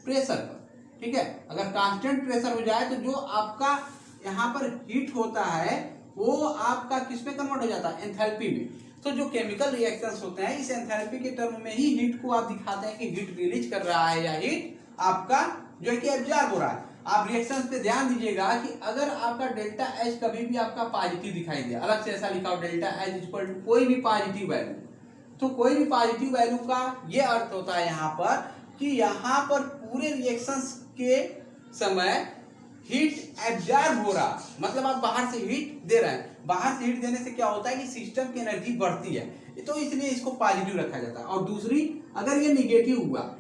प्रेशर पर। ठीक है, अगर कांस्टेंट प्रेशर हो जाए तो जो आपका यहाँ पर हीट होता है वो आपका किस में कन्वर्ट हो जाता है, एंथैल्पी में। तो जो केमिकल रिएक्शंस होते हैं इस एंथैल्पी के टर्म में ही हीट को आप दिखाते हैं कि हीट रिलीज कर रहा है या हीट आपका जो है कि एब्जॉर्ब हो रहा है। आप रिएक्शंस पे ध्यान दीजिएगा कि अगर आपका डेल्टा एच कभी भी आपका पॉजिटिव दिखाई दिया, अलग से ऐसा लिखा हो डेल्टा एच इक्वल टू कोई भी पॉजिटिव वैल्यू, तो कोई भी पॉजिटिव वैल्यू का ये अर्थ होता है यहाँ पर कि यहाँ पर पूरे रिएक्शंस के समय हीट एब्जॉर्ब हो रहा, मतलब आप बाहर से हीट दे रहे हैं। बाहर से हीट देने से क्या होता है कि सिस्टम की एनर्जी बढ़ती है, तो इसलिए इसको पॉजिटिव रखा जाता है। और दूसरी, अगर ये निगेटिव हुआ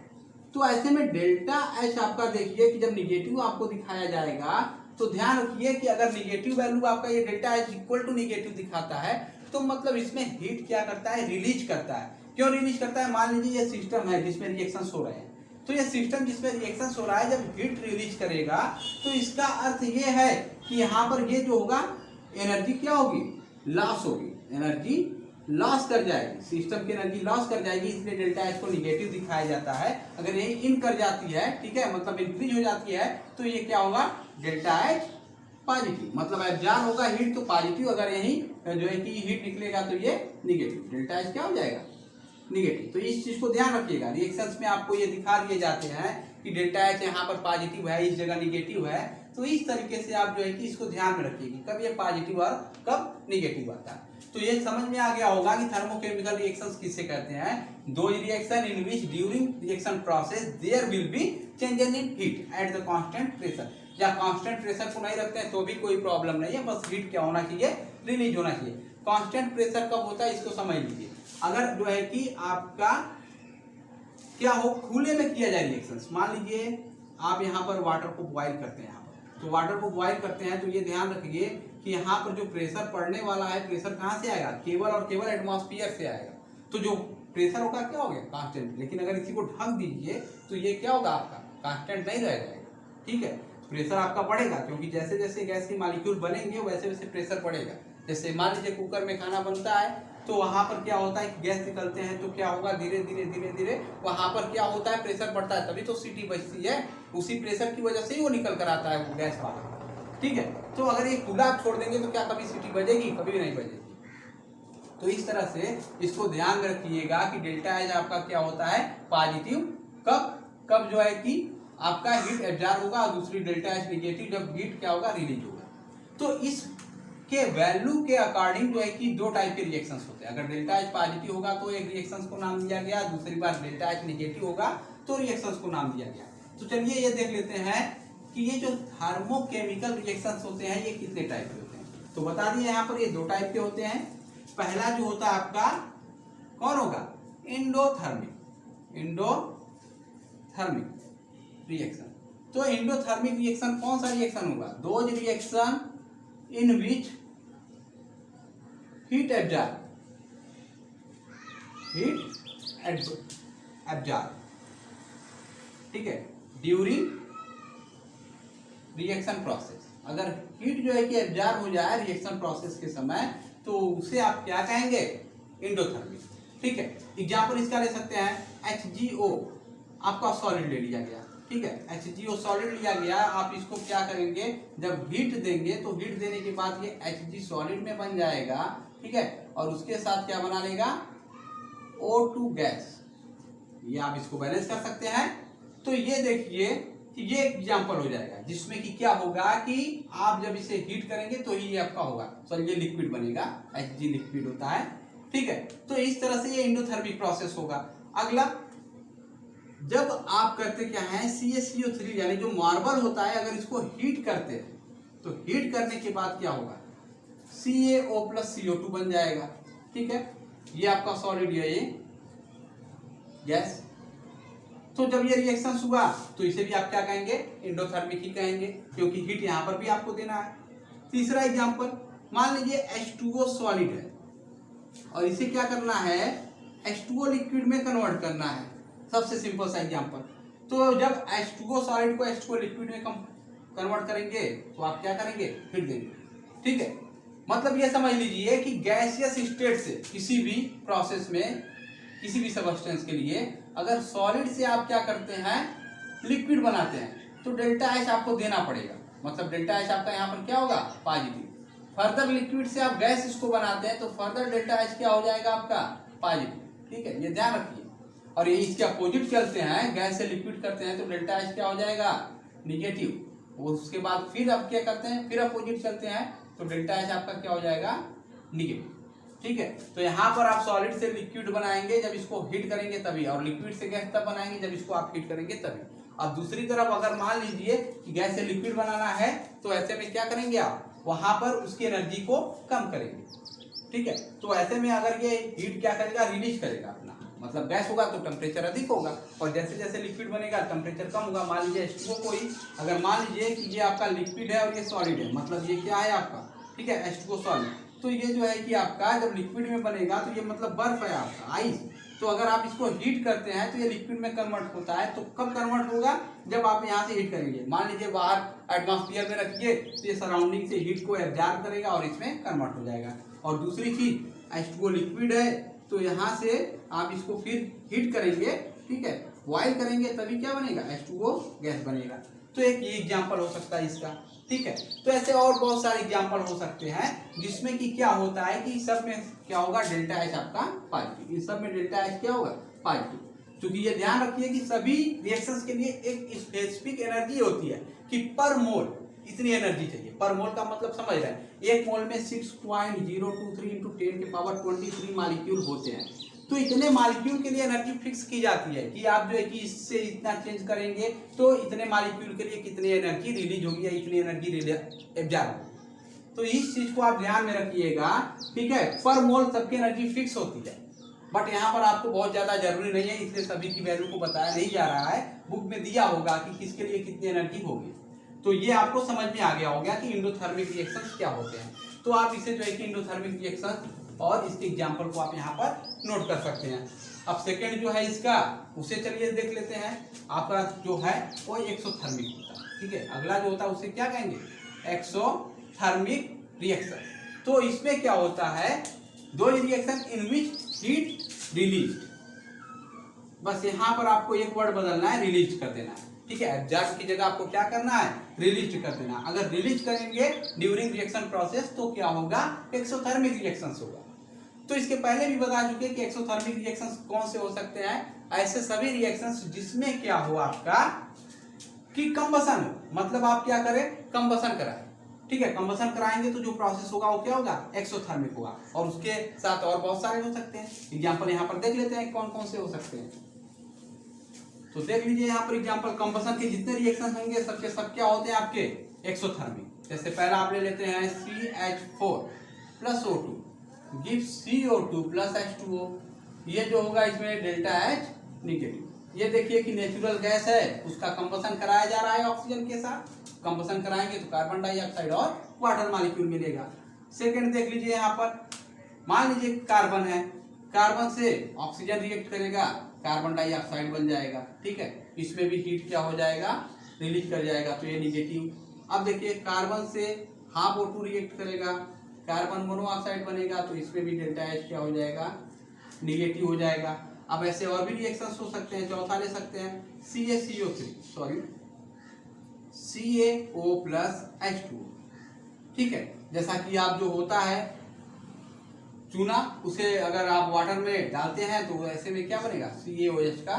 तो ऐसे में डेल्टा एच आपका देखिए कि जब निगेटिव आपको दिखाया जाएगा तो ध्यान रखिए कि अगर निगेटिव वैल्यू आपका ये delta H equal to negative दिखाता है तो मतलब इसमें हीट क्या करता है, रिलीज करता है। क्यों रिलीज करता है, मान लीजिए ये सिस्टम है जिसमें रिएक्शंस हो रहे हैं, तो ये सिस्टम जिसमें रिएक्शंस हो रहा है जब हीट रिलीज करेगा तो इसका अर्थ ये है कि यहाँ पर ये जो होगा एनर्जी क्या होगी, लॉस होगी, एनर्जी लॉस कर जाएगी, सिस्टम की एनर्जी लॉस कर जाएगी, इसलिए डेल्टा एच को निगेटिव दिखाया जाता है। अगर यही इन कर जाती है, ठीक है, मतलब इंक्रीज हो जाती है, तो ये क्या होगा, डेल्टा एच पॉजिटिव, मतलब एब्जॉर्ब होगा हीट तो पॉजिटिव, अगर यही जो है कि हीट निकलेगा तो ये निगेटिव, डेल्टा एच क्या हो जाएगा, निगेटिव। तो इस चीज को ध्यान रखिएगा, रिएक्शंस में आपको ये दिखा दिए जाते हैं कि डेल्टा एच यहाँ पर पॉजिटिव है, इस जगह निगेटिव है, तो इस तरीके से आप जो है कि इसको ध्यान में रखिएगा कब ये पॉजिटिव और कब निगेटिव आता है। तो ये समझ में आ गया होगा कि थर्मोकेमिकल रिएक्शंस किसे कहते हैं, दो reaction in which during reaction process there will be changes in heat at the constant pressure. या कांस्टेंट प्रेशर को नहीं रखते हैं तो भी कोई प्रॉब्लम नहीं है, बस हीट क्या होना चाहिए, रिलीज होना चाहिए। कांस्टेंट प्रेशर कब होता है इसको समझ लीजिए, अगर जो है कि आपका क्या हो, खुले में किया जाए रिएक्शंस, मान लीजिए आप यहाँ पर वाटर को बॉयल करते हैं, यहाँ पर तो वाटर को बॉयल करते हैं तो ये ध्यान रखिए कि यहाँ पर जो प्रेशर पड़ने वाला है, प्रेशर कहाँ से आएगा, केवल और केवल एटमॉस्फेयर से आएगा। तो जो प्रेशर होगा क्या हो गया, कांस्टेंट। लेकिन अगर इसी को ढक दीजिए तो ये क्या होगा, आपका कांस्टेंट नहीं रह जाएगा। ठीक है, प्रेशर आपका बढ़ेगा क्योंकि जैसे जैसे गैस के मॉलिक्यूल बनेंगे वैसे वैसे प्रेशर बढ़ेगा। जैसे मान लीजिए कुकर में खाना बनता है तो वहां पर क्या होता है कि गैस निकलते हैं तो क्या होगा, धीरे धीरे धीरे धीरे वहां पर क्या होता है, प्रेशर बढ़ता है, तभी तो सीटी बजती है, उसी प्रेशर की वजह से ही वो निकल कर आता है वो गैस वाला। ठीक है, तो अगर ये खुला आप छोड़ देंगे तो क्या कभी सीटी बजेगी, कभी भी नहीं बजेगी। तो इस तरह से इसको ध्यान में रखिएगा कि डेल्टा एच आपका क्या होता है, पॉजिटिव कब कब जो है कि आपका हीट एब्जॉर्ब होगा, और दूसरी डेल्टा एच निगेटिव जब हीट क्या होगा, रिलीज होगा। तो इस के वैल्यू के अकॉर्डिंग जो है कि दो टाइप के रिएक्शंस होते हैं। अगर डेल्टा एच पॉजिटिव होगा तो एक रिएक्शंस को नाम दिया गया, दूसरी बार डेल्टा एच निगेटिव होगा तो रिएक्शंस को नाम दिया गया। तो चलिए ये देख लेते हैं कि ये जो थर्मोकेमिकल रिएक्शंस होते हैं ये कितने टाइप के होते हैं। तो बता दिए यहाँ पर ये दो टाइप के होते हैं। पहला जो होता है आपका कौन होगा, एंडोथर्मिक, एंडोथर्मिक रिएक्शन। तो एंडोथर्मिक रिएक्शन कौन सा रिएक्शन होगा, those reaction in which heat absorb, ठीक है, ड्यूरिंग रिएक्शन प्रोसेस। अगर हीट जो है कि एब्जॉर्ब हो जाए रिएक्शन प्रोसेस के समय तो उसे आप क्या कहेंगे, एंडोथर्मिक। ठीक है, एग्जाम्पल इसका ले सकते हैं HGO, आपका सॉलिड ले लिया गया, ठीक है, HGO सॉलिड लिया गया, आप इसको क्या करेंगे, जब हीट देंगे तो हीट देने के बाद ये Hg सॉलिड में बन जाएगा, ठीक है, और उसके साथ क्या बना लेगा, O2 गैस। ये आप इसको बैलेंस कर सकते हैं। तो ये देखिए कि ये एग्जाम्पल हो जाएगा जिसमें कि क्या होगा कि आप जब इसे हीट करेंगे तो ही ये आपका होगा, सॉरी ये लिक्विड बनेगा, Hg लिक्विड होता है। ठीक है, तो इस तरह से ये एंडोथर्मिक प्रोसेस होगा। अगला, जब आप करते क्या है, CaCO3 यानी जो मार्बल होता है, अगर इसको हीट करते हैं तो हीट करने के बाद क्या होगा, CaO + CO2 बन जाएगा। ठीक है, ये आपका सॉलिड है, ये गैस। तो जब ये रिएक्शन हुआ तो इसे भी आप क्या कहेंगे, एंडोथर्मिक ही कहेंगे, क्योंकि हीट यहां पर भी आपको देना है। तीसरा एग्जांपल, मान लीजिए H2O सॉलिड है और इसे क्या करना है, H2O लिक्विड में कन्वर्ट करना है। सबसे सिंपल सा एग्जांपल, तो जब H2O सॉलिड को H2O लिक्विड में कन्वर्ट करेंगे तो आप क्या करेंगे, हिट देंगे। ठीक है, मतलब ये समझ लीजिए कि गैसियस स्टेट से किसी भी प्रोसेस में, किसी भी सबस्टेंस के लिए अगर सॉलिड से आप क्या करते हैं, लिक्विड बनाते हैं, तो डेल्टा H आपको देना पड़ेगा। मतलब डेल्टा H आपका यहाँ पर क्या होगा, पॉजिटिव। फर्दर लिक्विड से आप गैस इसको बनाते हैं तो फर्दर डेल्टा H क्या हो जाएगा आपका, पॉजिटिव। ठीक है, ये ध्यान रखिए। और ये इसके अपोजिट चलते हैं, गैस से लिक्विड करते हैं तो डेल्टा H क्या हो जाएगा, निगेटिव। उसके बाद फिर आप क्या करते हैं, फिर अपोजिट चलते हैं तो डेल्टा H आपका क्या हो जाएगा, निगेटिव। ठीक है, तो यहाँ पर आप सॉलिड से लिक्विड बनाएंगे जब इसको हीट करेंगे तभी, और लिक्विड से गैस तब बनाएंगे जब इसको आप हीट करेंगे तभी। अब दूसरी तरफ अगर मान लीजिए कि गैस से लिक्विड बनाना है तो ऐसे में क्या करेंगे आप, वहां पर उसकी एनर्जी को कम करेंगे। ठीक है, तो ऐसे में अगर ये हीट क्या करेगा, रिलीज करेगा अपना, मतलब गैस होगा तो टेम्परेचर अधिक होगा, और जैसे जैसे लिक्विड बनेगा टेम्परेचर कम होगा। मान लीजिए H2O को ही अगर मान लीजिए कि ये आपका लिक्विड है और ये सॉलिड है, मतलब ये क्या है आपका, ठीक है, H2O सॉलिड, तो ये जो है कि आपका जब लिक्विड में बनेगा तो ये मतलब बर्फ है आपका, आइस। तो अगर आप इसको हीट करते हैं तो ये लिक्विड में कन्वर्ट होता है। तो कब कन्वर्ट होगा, जब आप यहाँ से हीट करेंगे। मान लीजिए बाहर एटमॉस्फेयर में रखिए तो ये सराउंडिंग से हीट को एब्जॉर्ब करेगा और इसमें कन्वर्ट हो जाएगा। और दूसरी चीज H2O लिक्विड है तो यहाँ से आप इसको फिर हीट करेंगे, ठीक है, बॉयल करेंगे, तभी क्या बनेगा, H2O गैस बनेगा। तो एक ये एग्जाम्पल हो सकता है इसका। ठीक है, तो ऐसे और बहुत सारे एग्जाम्पल हो सकते हैं जिसमें कि क्या होता है कि सब में क्या होगा, डेल्टा H आपका पॉजिटिव, इन सब में डेल्टा H क्या होगा, पॉजिटिव। क्योंकि ये ध्यान रखिए कि सभी रिएक्शंस के लिए एक स्पेसिफिक एनर्जी होती है कि पर मोल इतनी एनर्जी चाहिए। पर मोल का मतलब समझ रहे हैं, एक मोल में 6.023 इंटू 10 के पावर 23 मॉलिक्यूल होते हैं। तो इतने मॉलिक्यूल के लिए एनर्जी फिक्स की जाती है कि आप जो है कि इससे इतना चेंज करेंगे तो इतने मॉलिक्यूल के लिए कितनी एनर्जी रिलीज होगी या इतनी एनर्जी एब्जॉर्ब। तो इस चीज को आप ध्यान में रखिएगा। ठीक है, पर मोल सबकी एनर्जी फिक्स होती है, बट यहाँ पर आपको बहुत ज्यादा जरूरी नहीं है, इसलिए सभी की वैल्यू को बताया नहीं जा रहा है। बुक में दिया होगा कि किसके लिए कितनी एनर्जी होगी, तो ये आपको समझ में आ गया होगा कि इंडोथर्मिक रिएक्शंस क्या होते हैं। तो आप इसे जो है कि इंडोथर्मिक रिएक्शन और इसके एग्जाम्पल को आप यहाँ पर नोट कर सकते हैं। अब सेकेंड जो है इसका, उसे चलिए देख लेते हैं। आपका जो है वो एक्सोथर्मिक होता है। ठीक है, अगला जो होता है उसे क्या कहेंगे, एक्सोथर्मिक रिएक्शन। तो इसमें क्या होता है, दो reaction in which heat release, बस यहाँ पर आपको एक वर्ड बदलना है, रिलीज कर देना है। ठीक है, एब्जॉर्ब की जगह आपको क्या करना है, रिलीज कर देना। अगर रिलीज करेंगे ड्यूरिंग रिएक्शन प्रोसेस तो क्या होगा, एक्सोथर्मिक रिएक्शंस होगा। तो इसके पहले भी बता चुके कि एक्सोथर्मिक रिएक्शंस कौन से हो सकते हैं, ऐसे सभी रिएक्शंस जिसमें क्या हो आपका कि कंबसन हो, मतलब आप क्या करें, कंबसन कराएं। ठीक है, कंबसन कराएंगे तो जो प्रोसेस होगा वो क्या होगा, एक्सोथर्मिक होगा। और उसके साथ और बहुत सारे हो सकते हैं। एग्जाम्पल यहाँ पर देख लेते हैं कौन कौन से हो सकते हैं। तो देख लीजिए यहाँ पर एग्जांपल, कंबसन के जितने रिएक्शन होंगे सबके सब क्या होते हैं आपके, एक्सोथर्मिक। जैसे पहला आप ले लेते हैं CH4 plus O2 give CO2 plus H2O। ये जो होगा इसमें डेल्टा H निगेटिव। ये देखिए कि नेचुरल गैस है, उसका कंबसन कराया जा रहा है ऑक्सीजन के साथ। कंबसन कराएंगे तो कार्बन डाइऑक्साइड और वाटर मॉलिक्यूल मिलेगा। सेकेंड देख लीजिए यहाँ पर, मान लीजिए कार्बन है, कार्बन से ऑक्सीजन रिएक्ट करेगा, कार्बन डाइऑक्साइड बन जाएगा। ठीक है, इसमें भी हीट क्या हो जाएगा, रिलीज कर जाएगा, तो ये निगेटिव। अब देखिए कार्बन से हाफ O2 रिएक्ट करेगा, कार्बन मोनोऑक्साइड बनेगा, तो इसमें भी डेल्टा H क्या हो जाएगा, निगेटिव हो जाएगा। अब ऐसे और भी रिएक्शंस हो सकते हैं, चौथा ले सकते हैं CaCO प्लस H2O। ठीक है, जैसा कि आप जो होता है चूना, उसे अगर आप वाटर में डालते हैं तो ऐसे में क्या बनेगा, CaOH का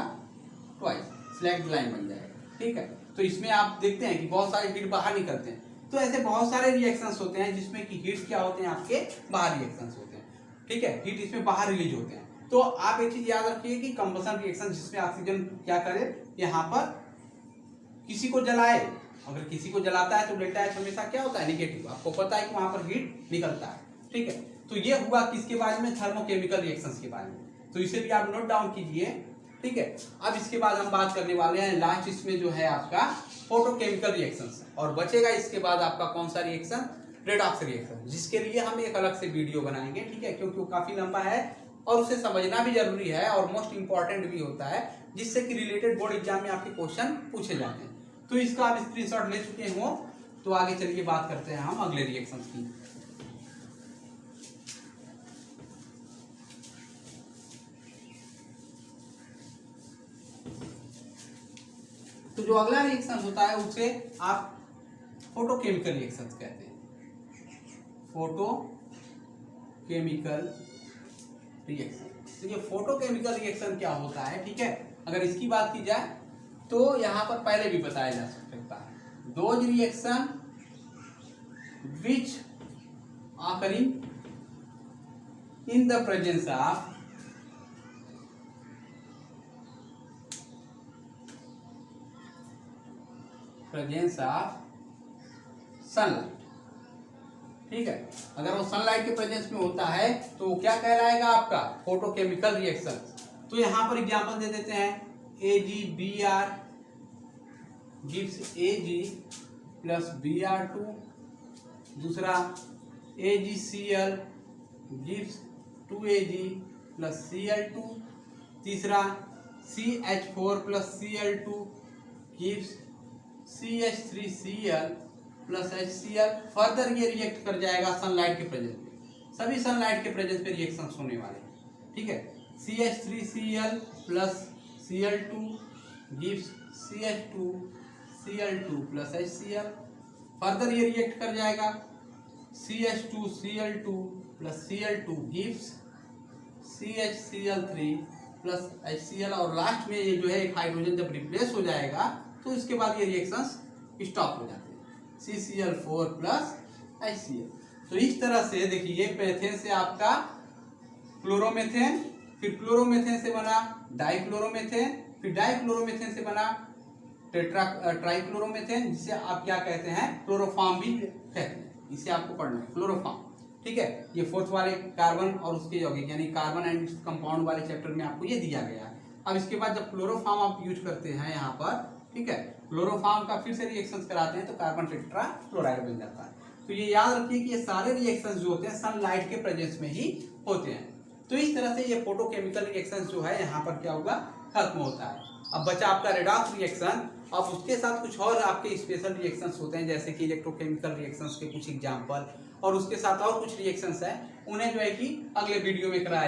ट्वाइस स्लैग्ड लाइन बन जाएगा। ठीक है, तो इसमें आप देखते हैं कि बहुत सारे हीट बाहर निकलते हैं। तो ऐसे बहुत सारे रिएक्शंस होते हैं जिसमें कि हीट क्या होते हैं, आपके बाहर रिएक्शंस होते हैं। ठीक है, हीट इसमें बाहर रिलीज होते हैं। तो आप एक चीज याद रखिए कि कंबसन रिएक्शन जिसमें ऑक्सीजन क्या करे, यहाँ पर किसी को जलाए, अगर किसी को जलाता है तो डेल्टा H हमेशा क्या होता है, निगेटिव। आपको पता है कि वहां पर हीट निकलता है। ठीक है, तो ये हुआ किसके बारे में, थर्मोकेमिकल रिएक्शंस के बारे में। तो इसे भी आप नोट डाउन कीजिए। ठीक है, अब इसके बाद हम बात करने वाले हैं लास्ट, इसमें जो है आपका फोटोकेमिकल रिएक्शंस, और बचेगा इसके बाद आपका कौन सा रिएक्शन, रेडॉक्स रिएक्शन, जिसके लिए हम एक अलग से वीडियो बनाएंगे। ठीक है, क्योंकि वो काफी लंबा है और उसे समझना भी जरूरी है और मोस्ट इंपॉर्टेंट भी होता है। जिससे कि रिलेटेड बोर्ड एग्जाम में आपके क्वेश्चन पूछे जाते हैं। तो इसका आप स्क्रीनशॉट ले चुके हो, तो आगे चलिए बात करते हैं हम अगले रिएक्शंस की। तो जो अगला रिएक्शन होता है उसे आप फोटोकेमिकल रिएक्शंस कहते हैं। फोटोकेमिकल रिएक्शन, तो ये फोटोकेमिकल रिएक्शन क्या होता है, ठीक है। अगर इसकी बात की जाए तो यहाँ पर पहले भी बताया जा सकता है, those reaction which occurring in the presence of sunlight, ठीक है। अगर वो सनलाइट के प्रेजेंस में होता है तो क्या कहलाएगा आपका फोटोकेमिकल रिएक्शन। तो यहां पर एग्जांपल दे देते हैं, AgBr gives Ag plus Br2, दूसरा AgCl gives 2Ag plus Cl2, तीसरा CH4 plus Cl2 gives CH3Cl plus HCl। Further ये रिएक्ट कर जाएगा सनलाइट के प्रेजेंस पे, सभी सनलाइट के प्रेजेंस पे रिएक्शंस होने वाले, ठीक है। CH3Cl plus Cl2 gives CH2Cl2 plus HCl। Further ये रिएक्ट कर जाएगा CH2Cl2 plus Cl2 gives CHCl3 plus HCl। और लास्ट में ये जो है एक हाइड्रोजन जब रिप्लेस हो जाएगा तो इसके बाद ये रिएक्शंस स्टॉप हो जाते हैं, CCl4 plus HCl। तो इस तरह से देखिए मेथेन से आपका क्लोरोमेथेन, फिर क्लोरोमेथेन से बना डाइक्लोरोमेथेन, फिर डाइक्लोरोमेथेन से बना ट्राइक्लोरोमेथेन, जिसे आप क्या कहते हैं क्लोरोफॉर्म भी कहते हैं, इसे आपको पढ़ना है क्लोरोफॉर्म, ठीक है। ये फोर्थ वाले कार्बन और उसके यौगिक यानी कार्बन एंड कंपाउंड वाले चैप्टर में आपको ये दिया गया है। अब इसके बाद जब क्लोरोफॉर्म आप यूज करते हैं यहाँ पर, ठीक है, क्लोरोफॉर्म का फिर से रिएक्शंस कराते हैं तो कार्बन टेट्रा क्लोराइड बन जाता है। तो ये याद रखिए कि ये सारे रिएक्शंस जो होते हैं सनलाइट के प्रेजेंस में ही होते हैं। तो इस तरह से ये फोटोकेमिकल रिएक्शंस जो है यहाँ पर क्या होगा, खत्म होता है। अब बचा आपका रेडॉक्स रिएक्शन। अब उसके साथ कुछ और आपके स्पेशल रिएक्शंस होते हैं, जैसे कि इलेक्ट्रोकेमिकल रिएक्शंस के कुछ एग्जांपल, और उसके साथ और कुछ रिएक्शंस हैं, उन्हें जो है कि अगले वीडियो में कराया